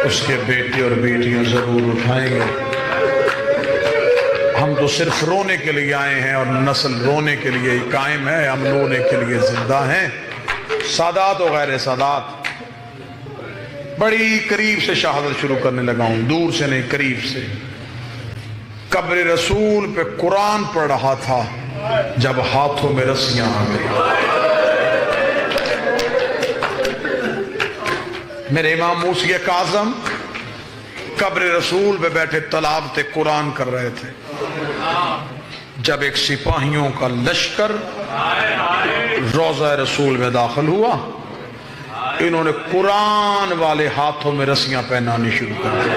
اس کے بیٹے اور بیٹیاں ضرور اٹھائیں گے۔ ہم تو صرف رونے کے لیے آئے ہیں اور نسل رونے کے لیے ہی قائم ہے، ہم رونے کے لیے زندہ ہیں۔ سادات و غیر سادات، بڑی قریب سے شہادت شروع کرنے لگا ہوں، دور سے نہیں قریب سے۔ قبر رسول پہ قرآن پڑھ رہا تھا جب ہاتھوں میں رسیاں آ گئی۔ میرے امام موسی کاظم قبر رسول پہ بیٹھے تلاوت قرآن کر رہے تھے، جب ایک سپاہیوں کا لشکر روضہ رسول میں داخل ہوا، انہوں نے قرآن والے ہاتھوں میں رسیاں پہنانی شروع کر دی۔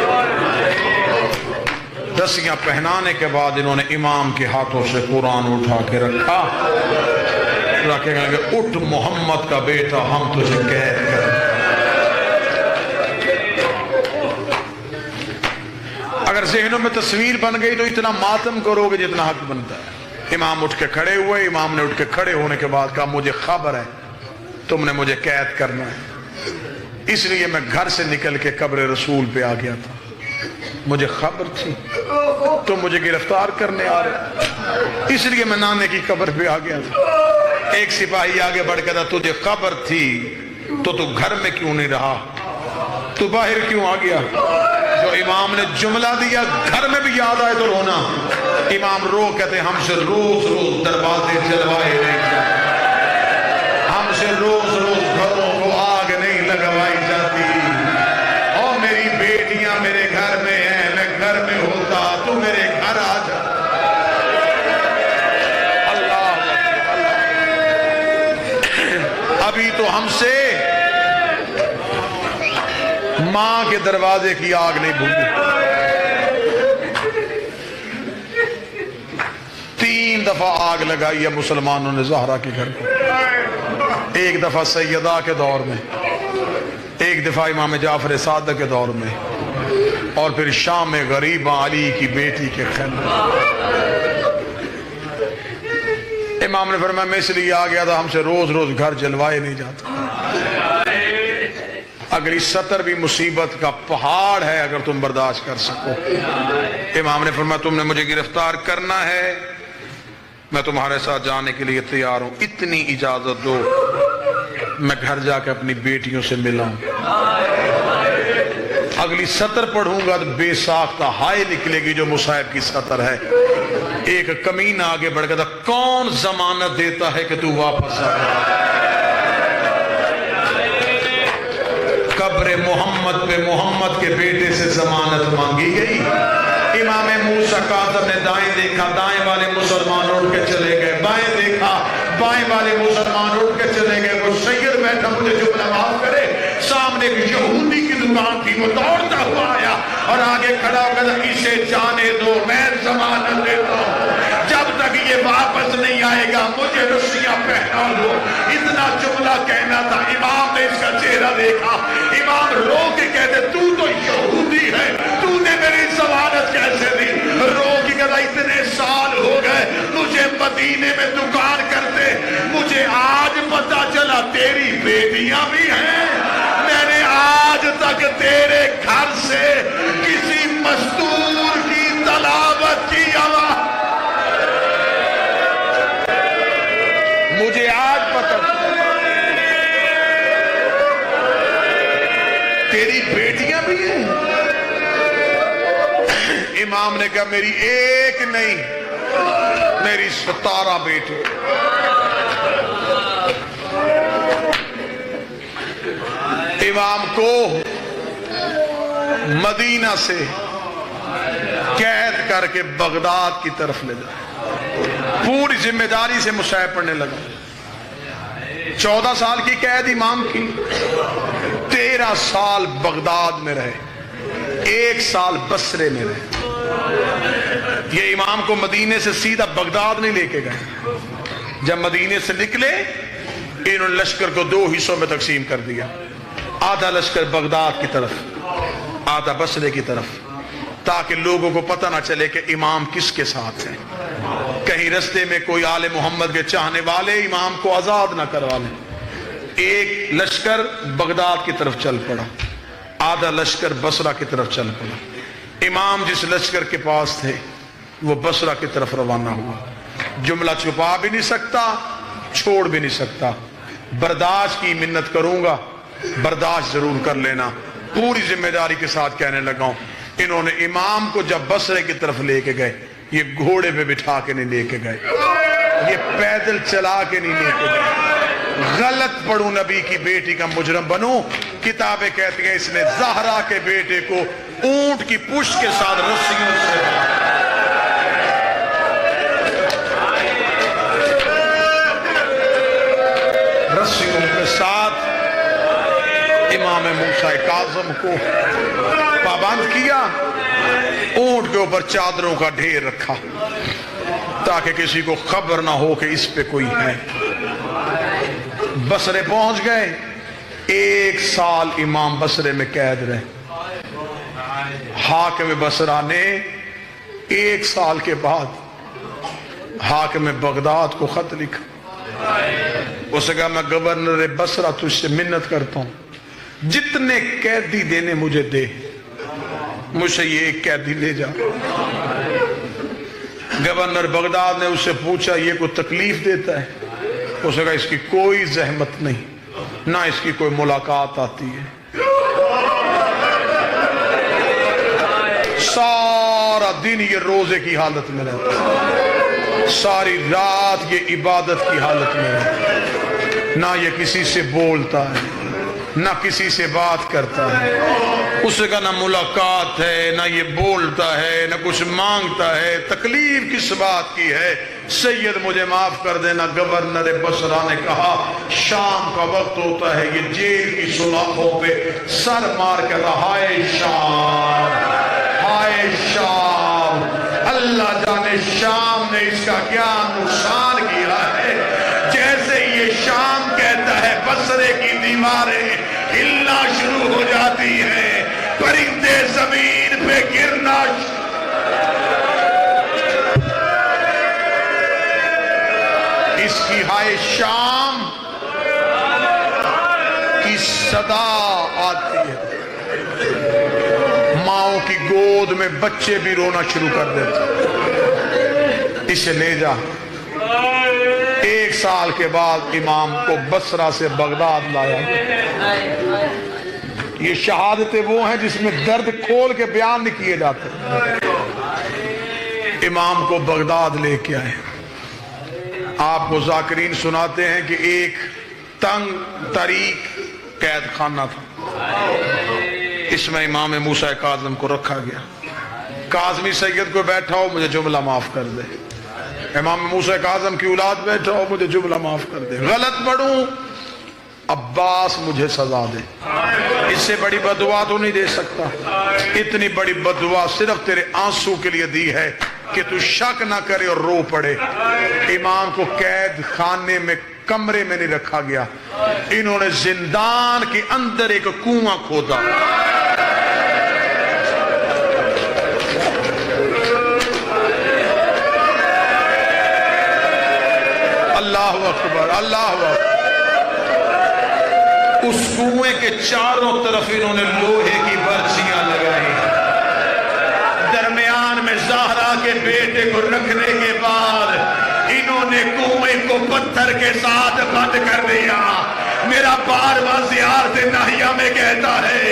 رسیاں پہنانے کے بعد انہوں نے امام کے ہاتھوں سے قرآن اٹھا کے رکھا، رکھے گا کہ اٹھ محمد کا بیٹا، ہم تجھے قید کریں۔ اگر ذہنوں میں تصویر بن گئی تو اتنا ماتم کرو گے جتنا حق بنتا ہے۔ امام اٹھ کے کھڑے ہوئے، امام نے اٹھ کے کھڑے ہونے کے بعد کہا مجھے خبر ہے تم نے مجھے قید کرنا ہے، اس لیے میں گھر سے نکل کے قبر رسول پہ آ گیا تھا، مجھے خبر تھی تم مجھے گرفتار کرنے آ رہے، اس لیے میں نانے کی قبر پہ آ گیا تھا۔ ایک سپاہی آگے بڑھ کے تھا، تجھے خبر تھی تو گھر میں کیوں نہیں رہا، تو باہر کیوں آ گیا؟ جو امام نے جملہ دیا گھر میں بھی یاد آئے تو رونا۔ امام رو کہتے ہم سے روز روز دروازے جلوائے نہیں جاتے، ہم سے روز روز گھروں کو آگ نہیں لگوائی جاتی، اور میری بیٹیاں میرے گھر میں ہیں، میں گھر میں ہوتا تو میرے گھر آ جا۔ اللہ ابھی تو ہم سے ماں کے دروازے کی آگ نہیں بھولی۔ 3 دفعہ آگ لگائی ہے مسلمانوں نے زہرا کے گھر کو، ایک دفعہ سیدہ کے دور میں، ایک دفعہ امام جعفر صادق کے دور میں، اور پھر شام میں غریبہ علی کی بیٹی کے خیمے۔ امام نے فرمایا میں اس لیے آ گیا تھا، ہم سے روز روز گھر جلوائے نہیں جاتا۔ اگلی سطر بھی مصیبت کا پہاڑ ہے اگر تم برداشت کر سکو۔ امام نے فرمایا تم نے مجھے گرفتار کرنا ہے، میں تمہارے ساتھ جانے کے لیے تیار ہوں، اتنی اجازت دو میں گھر جا کے اپنی بیٹیوں سے ملا ہوں۔ اگلی سطر پڑھوں گا تو بے ساختہ ہائے نکلے گی جو مصائب کی سطر ہے۔ ایک کمینہ آگے بڑھ گیا تھا، کون ضمانت دیتا ہے کہ تو واپس آ؟ قبر محمد پہ محمد کے بیٹے سے ضمانت مانگی گئی۔ امام موسیٰ کاظم نے دائیں دیکھا، دائیں والے مسلمان اٹھ کے چلے گئے، بائیں دیکھا، بائیں والے مسلمان اٹھ کے چلے گئے۔ وہ سید بیٹھا، مجھے جملہ معاف کرے، سامنے ایک یہودی کی دکان تھی، وہ دوڑتا ہوا آیا اور آگے کھڑا ہو گیا، اسے جانے دو، میں ضمانت دیتا ہوں، جب تک یہ واپس نہیں آئے گا مجھے رسیاں پہنا دو۔ اتنا جملہ کہنا تھا، امام نے اس کا چہرہ دیکھا، امام رو کے کہتے تو یہودی ہے، تو نے میری ضمانت کیسے دی؟ رو کے کہتا اتنے سال ہو گئے مجھے مدینے میں دکان کرتے، مجھے آج پتہ چلا تیری بیٹیاں بھی ہیں، میں نے آج تک تیرے گھر سے کسی مستور کی تلاوت کی آواز، مجھے آج پتہ تیری بیٹیاں بھی ہیں۔ امام نے کہا میری ایک نہیں، میری 17 بیٹی۔ امام کو مدینہ سے قید کر کے بغداد کی طرف لے جائے، پوری ذمہ داری سے مصائب پڑھنے لگا۔ 14 سال کی قید امام کی، 13 سال بغداد میں رہے، 1 سال بصرے میں رہے۔ یہ امام کو مدینے سے سیدھا بغداد نہیں لے کے گئے، جب مدینے سے نکلے انہوں نے لشکر کو 2 حصوں میں تقسیم کر دیا، آدھا لشکر بغداد کی طرف، آدھا بصرے کی طرف، تاکہ لوگوں کو پتہ نہ چلے کہ امام کس کے ساتھ ہیں، کہیں رستے میں کوئی آل محمد کے چاہنے والے امام کو آزاد نہ کروا لیں۔ ایک لشکر بغداد کی طرف چل پڑا، آدھا لشکر بصرہ کی طرف چل پڑا. امام جس لشکر کے پاس تھے وہ بصرہ کی طرف روانہ ہوا. جملہ چھپا بھی نہیں سکتا، چھوڑ بھی نہیں سکتا. برداشت کی منت کروں گا، برداشت ضرور کر لینا. پوری ذمہ داری کے ساتھ کہنے لگا ہوں. انہوں نے امام کو جب بصرے کی طرف لے کے گئے، یہ گھوڑے پہ بٹھا کے نہیں لے کے گئے، یہ پیدل چلا کے نہیں لے کے گئے. غلط پڑھوں نبی کی بیٹی کا مجرم بنوں. کتابیں کہتی ہیں اس نے زہرا کے بیٹے کو اونٹ کی پشت کے ساتھ رسیوں سے امام موسیٰ کاظم کو پابند کیا. اونٹ کے اوپر چادروں کا ڈھیر رکھا تاکہ کسی کو خبر نہ ہو کہ اس پہ کوئی ہے. بصرے پہنچ گئے. 1 سال امام بصرے میں قید رہے. حاکم بصرہ نے 1 سال کے بعد حاکم بغداد کو خط لکھا. اس نے کہا میں گورنر بصرہ تجھ سے منت کرتا ہوں، جتنے قیدی دینے مجھے دے، مجھ سے یہ 1 قیدی لے جا. گورنر بغداد نے اس سے پوچھا یہ کوئی تکلیف دیتا ہے؟ اس نے کہا اس کی کوئی زحمت نہیں، نہ اس کی کوئی ملاقات آتی ہے. سارا دن یہ روزے کی حالت میں رہتا ہے، ساری رات یہ عبادت کی حالت میں رہتا ہے. نہ یہ کسی سے بولتا ہے، نہ کسی سے بات کرتا ہے. اس کا نہ ملاقات ہے، نہ یہ بولتا ہے، نہ کچھ مانگتا ہے. تکلیف کس بات کی ہے؟ سید مجھے معاف کر دینا. گورنر بصرہ نے کہا شام کا وقت ہوتا ہے، یہ جیل کی سلاخوں پہ سر مار کے رہا، ہائے شام، ہائے شام. اللہ جانے شام نے اس کا کیا نقصان کیا ہے. جیسے یہ شام کہتا ہے بصرے کی دیواریں ہلنا شروع ہو جاتی ہیں، پرندے زمین پہ گرنا. اس کی ہائے شام کی صدا آتی ہے. ماؤں کی گود میں بچے بھی رونا شروع کر دیتے. اسے لے جا. 1 سال کے بعد امام کو بصرہ سے بغداد لایا. یہ شہادتیں وہ ہیں جس میں درد کھول کے بیان نہیں کیے جاتے. امام کو بغداد لے کے آئے. آپ کو ذاکرین سناتے ہیں کہ ایک تنگ طریق قید خانہ تھا، اس میں امام موسیٰ کاظم کو رکھا گیا. کاظمی سید کو بیٹھا ہو مجھے جملہ معاف کر دے. امام موسیٰ کاظم کی اولاد بیٹھا ہو مجھے جملہ معاف کر دے. غلط پڑھوں عباس مجھے سزا دے. اس سے بڑی بددعا تو نہیں دے سکتا. اتنی بڑی بددعا صرف تیرے آنسو کے لیے دی ہے کہ تو شک نہ کرے اور رو پڑے. امام کو قید خانے میں کمرے میں نہیں رکھا گیا، انہوں نے زندان کے اندر ایک کنواں کھودا. اللہ اکبر، اللہ اکبر. اس کنویں کے چاروں طرف انہوں نے لوہے کی برچیاں لگائی. درمیان میں زہرا کے بیٹے کو رکھنے کے بعد انہوں نے کنویں کو پتھر کے ساتھ بند کر دیا. میرا بارواں زیارت ناہیہ میں کہتا ہے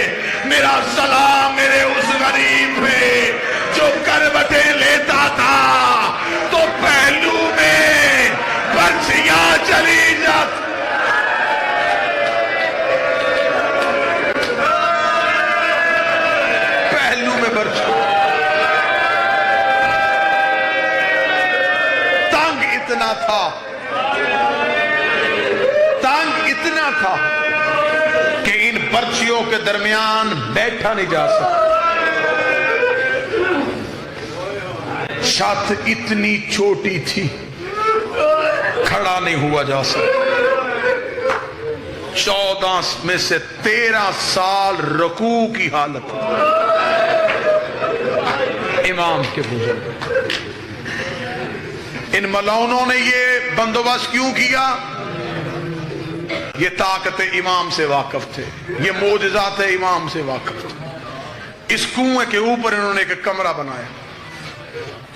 میرا سلام میرے اس غریب پہ جو کروٹیں لیتا تھا تو پہلو میں برچیاں چلی جاتی. پہلو میں برچیاں. تنگ اتنا تھا، تنگ اتنا تھا کہ ان برچیوں کے درمیان بیٹھا نہیں جا سکتا. چھت اتنی چھوٹی تھی کھڑا نہیں ہوا جا سکتا. 14 میں سے 13 سال رکوع کی حالت امام کے بزرگ. ان ملعونوں نے یہ بندوبست کیوں کیا؟ یہ طاقت امام سے واقف تھے، یہ معجزات امام سے واقف تھے۔ اس کنویں کے اوپر انہوں نے ایک کمرہ بنایا،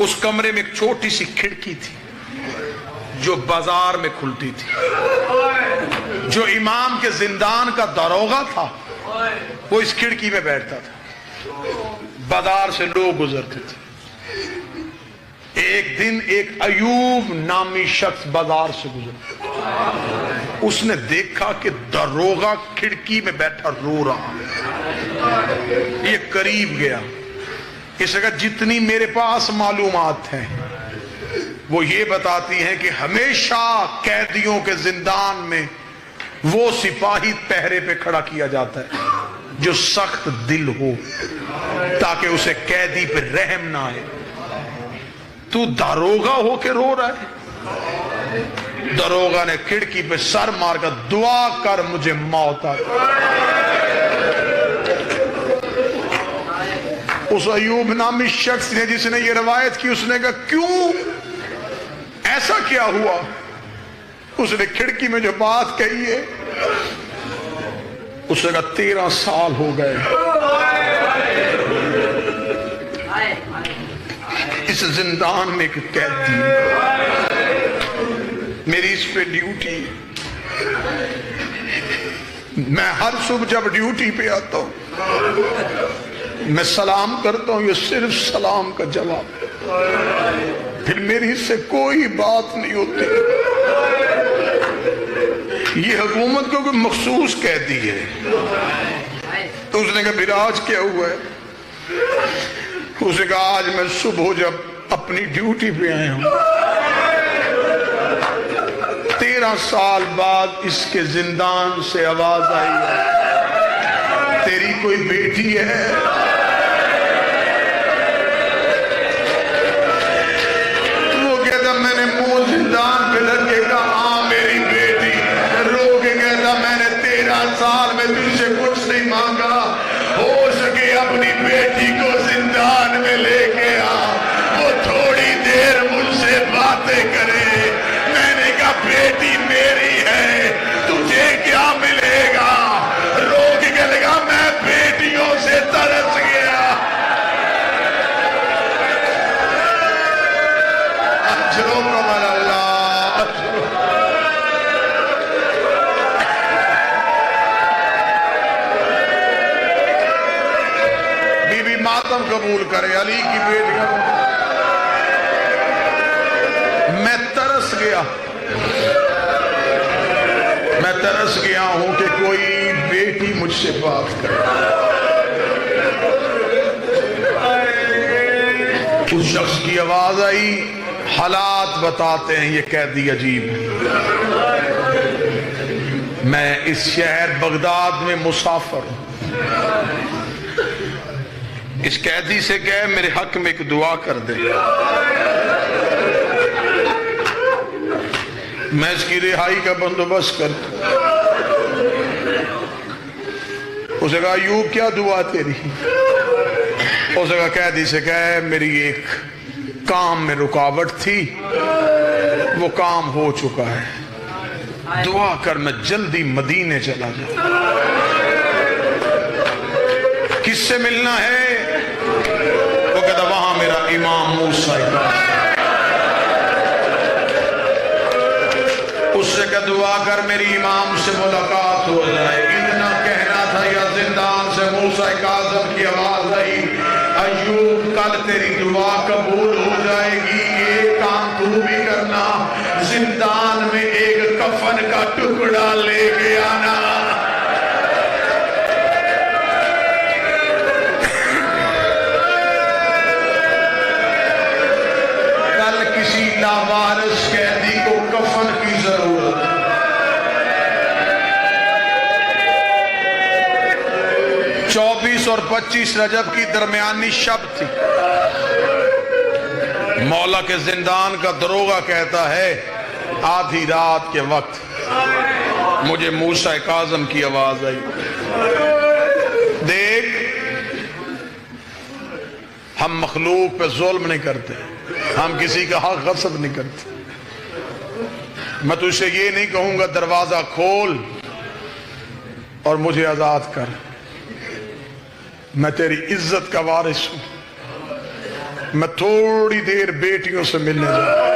اس کمرے میں ایک چھوٹی سی کھڑکی تھی جو بازار میں کھلتی تھی۔ جو امام کے زندان کا داروغہ تھا وہ اس کھڑکی میں بیٹھتا تھا، بازار سے لوگ گزرتے تھے۔ ایک دن ایک ایوب نامی شخص بازار سے گزرا، اس نے دیکھا کہ داروغہ کھڑکی میں بیٹھا رو رہا ہے۔ یہ قریب گیا، اس نے کہا جتنی میرے پاس معلومات ہیں وہ یہ بتاتی ہیں کہ ہمیشہ قیدیوں کے زندان میں وہ سپاہی پہرے پہ کھڑا کیا جاتا ہے جو سخت دل ہو، تاکہ اسے قیدی پہ رحم نہ آئے۔ تو داروغہ ہو کے رو رہا ہے؟ داروغہ نے کھڑکی پہ سر مار کر دعا کر مجھے موت آئے۔ اس ایوب نامی شخص نے جس نے یہ روایت کی، اس نے کہا کیوں ایسا کیا ہوا؟ اس نے کھڑکی میں جو بات کہی ہے، اس نے کہا 13 سال ہو گئے اس زندان میں ایک قیدی، میری اس پہ ڈیوٹی، میں ہر صبح جب ڈیوٹی پہ آتا ہوں میں سلام کرتا ہوں، یہ صرف سلام کا جواب، پھر میری اس سے کوئی بات نہیں ہوتی۔ یہ حکومت کو کوئی مخصوص قیدی ہے۔ تو اس نے کہا پھر آج کیا ہوا ہے؟ اس نے کہا آج میں صبح جب اپنی ڈیوٹی پہ آیا ہوں، 13 سال بعد اس کے زندان سے آواز آئی ہے تیری کوئی بیٹی ہے؟ وہ کہتا میں نے منہ زندان پہ لگ کے کہا ہاں میری بیٹی، رو کے کہتا میں نے 13 سال میں تجھ سے کچھ نہیں مانگا، ہو سکے اپنی بیٹی کو زندان میں لے کے آ، وہ تھوڑی دیر مجھ سے باتیں کرے۔ میں نے کہا بیٹی میری ہے، تجھے کیا ملے گا؟ رو کے کہنے لگا میں بیٹیوں سے ترس گیا۔ اجروں کو مل اللہ، بی بی ماتم قبول کرے علی کی بیٹی۔ میں ترس گیا، میں ترس گیا ہوں کہ کوئی بیٹی مجھ سے بات کرے۔ اس شخص کی آواز آئی، حالات بتاتے ہیں یہ قیدی عجیب ہے، میں اس شہر بغداد میں مسافر ہوں، اس قیدی سے کہے میرے حق میں ایک دعا کر دے، میں اس کی رہائی کا بندوبست کرتا ہوں۔ اسے کہا ایوب کیا دعا تیری؟ اسے کہا قیدی سے کہے میری ایک کام میں رکاوٹ تھی، وہ کام ہو چکا ہے، دعا کر میں جلدی مدینے چلا جاؤں۔ کس سے ملنا ہے؟ وہ کہتا وہاں میرا امام موسیٰ اس سے کہ دعا کر میری امام سے ملاقات ہو جائے۔ اتنا کہنا تھا یا زندان سے موسیٰ کاظم کی آواز آئی، ایوب کل تیری دعا قبول ہو جائے گی، یہ کام تو بھی کرنا، زندان میں ایک کفن کا ٹکڑا لے کے آنا۔ کل کسی لاوارث قیدی کو کفن کی ضرورت ہے۔ 24 اور 25 رجب کی درمیانی شب تھی، مولا کے زندان کا دروغہ کہتا ہے آدھی رات کے وقت مجھے موسیٰ کاظم کی آواز آئی، دیکھ ہم مخلوق پہ ظلم نہیں کرتے، ہم کسی کا حق غصب نہیں کرتے، میں تجھ سے یہ نہیں کہوں گا دروازہ کھول، اور مجھے آزاد کر، میں تیری عزت کا وارث ہوں، میں تھوڑی دیر بیٹیوں سے ملنے جاؤں۔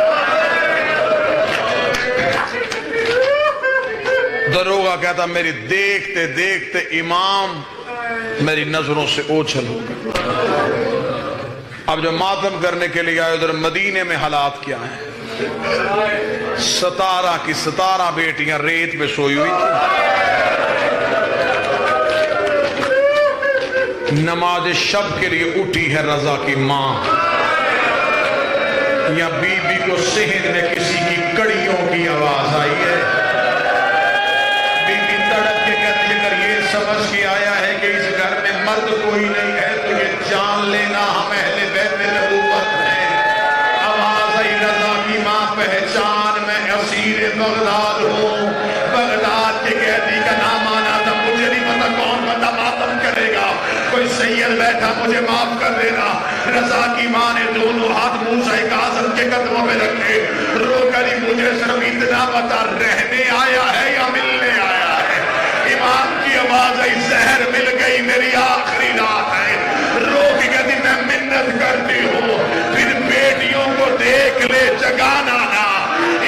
دروغہ کہتا میری دیکھتے دیکھتے امام میری نظروں سے اوچھل ہو گیا۔ اب جو ماتم کرنے کے لیے آئے ادھر مدینے میں حالات کیا ہیں؟ 17 کی 17 بیٹیاں ریت پہ سوئی ہوئی تھی۔ نماز شب کے لیے اٹھی ہے رضا کی ماں، یا بی بی کو صحن میں کسی کی کڑیوں کی آواز آئی ہے۔ بی بی تڑپ کے کہتی ہے اگر یہ سمجھ کے آیا ہے کہ اس گھر میں مرد کوئی نہیں ہے تو یہ جان لینا ہم اہل بیت نبوت ہیں۔ آواز آئی رضا کی ماں پہچان میں اسیر بغداد ہوں۔ بغداد کے قیدی کا نام آنا تھا، مجھے نہیں پتا کون بندہ ماتم کرے گا، کوئی سید بیٹھا مجھے معاف کر دینا۔ رضا کی ماں نے دونوں ہاتھ موسیٰ کاظم کے قدموں میں رکھے، رو کری مجھے صرف اتنا بتا رہنے آیا ہے یا ملنے آیا ہے؟ امام کی آواز آئی زہر مل گئی میری آخری رات ہے۔ رو کے کہتی میں منت کرتی ہوں پھر بیٹیوں کو دیکھ لے جگانا نا۔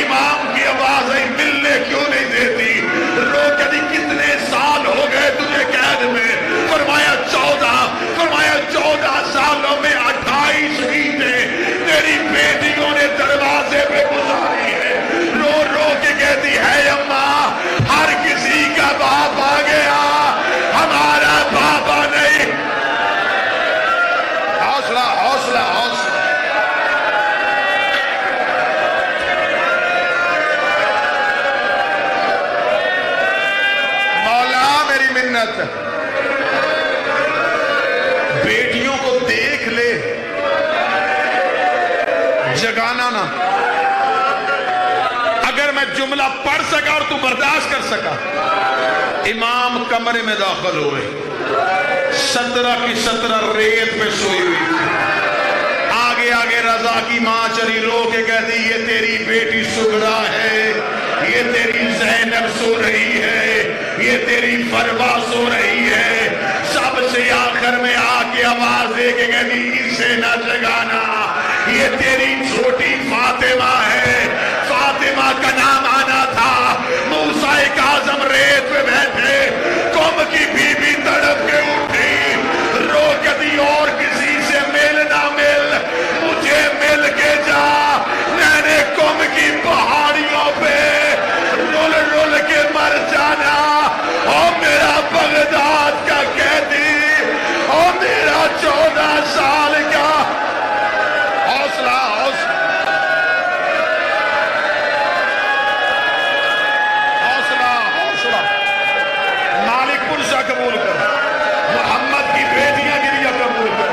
امام کی آواز آئی ملنے کیوں نہیں دیتی؟ رو کہتی کتنے سال ہو گئے تجھے قید میں؟ فرمایا 14۔ فرمایا 14 سالوں میں 28 عیدیں تیری بیٹیوں نے دروازے پہ گزاری ہے۔ رو رو کے کہتی ہے اماں ہر کسی کا باپ آ گیا، ہمارا بابا نہیں۔ حوصلہ حوصلہ حوصلہ۔ مولا میری منت بیٹیوں کو دیکھ لے جگانا نا۔ اگر میں جملہ پڑھ سکا اور تو برداشت کر سکا۔ امام کمرے میں داخل ہوئے، 17 کی 17 ریت پہ سوئی ہوئی تھی۔ آگے آگے رضا کی ماں چلی، رو کے کہتی یہ تیری بیٹی سغرا ہے، یہ تیری زینب سو رہی ہے، یہ تیری فروا سو رہی ہے۔ سب سے آخر میں آ کے آواز دے کے کہتی اسے نہ جگانا، یہ تیری چھوٹی فاطمہ ہے۔ فاطمہ کا نام آنا تھا۔ موسیٰ کاظم ریت پہ بیٹھے، قوم کی بی بی تڑپ کے اٹھی، رو کہتی اور کسی سے مل نہ مل، مجھے مل کے جا۔ میں نے قوم کی پہاڑیوں پہ رول رول کے مر جانا، اور میرا بغداد کا قیدی، اور میرا 14 سال کا حوصلہ حوصلہ حوصلہ حوصلہ۔ مالک پرسہ قبول کر، محمد کی بیٹیاں گریہ قبول کر۔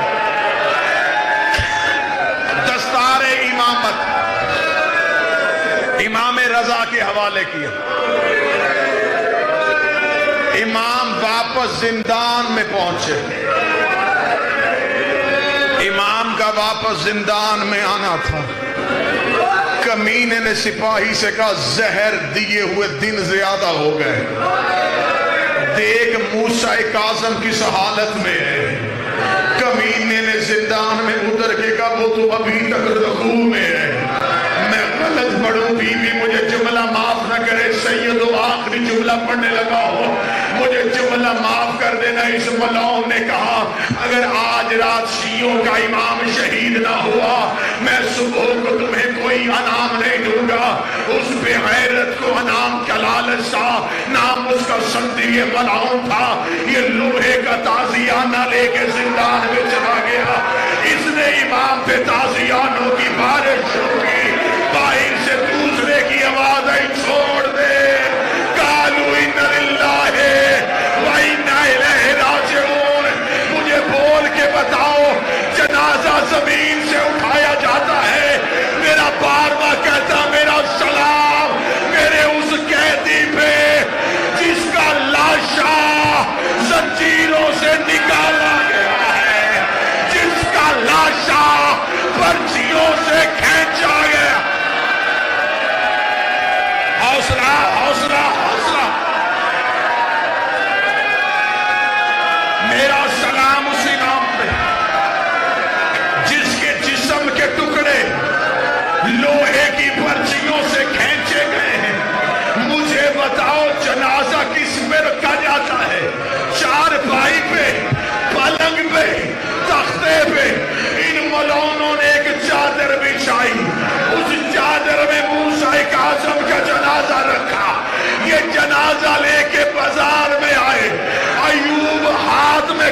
دستار امامت امام رضا کے حوالے کیا۔ امام واپس زندان میں پہنچے۔ امام کا واپس زندان میں آنا تھا۔ کمینے نے سپاہی سے کہا زہر دیے ہوئے دن زیادہ ہو گئے، دیکھ موسیٰ کاظم کس حالت میں ہے۔ کمینے نے زندان میں اتر کے کہا وہ تو ابھی تک رکوع میں ہے۔ میں غلط پڑھوں، بی بی مجھے جملہ معاف نہ کرے، سید و آخری جملہ پڑھنے لگا ہو، مجھے جملہ معاف کر دینا۔ اس ملعون نے کہا اگر آج رات شیعوں کا امام شہید نہ ہوا میں صبح کو تمہیں کوئی انعام نہیں دوں گا۔ اس بے غیرت کو انعام کا لالچ تھا، نام اس کا سندی یہ ملعون تھا۔ یہ لوہے کا تازیانہ لے کے زندان میں چلا گیا۔ اس نے امام پہ تازیانوں کی بارش شروع کی۔ باہر سے دوسرے کی آواز آئی چھوڑ دے۔ قالوا اِنَّ لِلَّهِ وَإِنَّا إِلَيْهِ رَاجِعُونَ۔ مجھے بول کے بتاؤ جنازہ زمین سے اٹھایا جاتا ہے، میرا بارواں کہتا میرا سلام میرے اس قیدی پہ جس کا لاشا زنجیروں سے نکالا گیا ہے، جس کا لاشا پرچیوں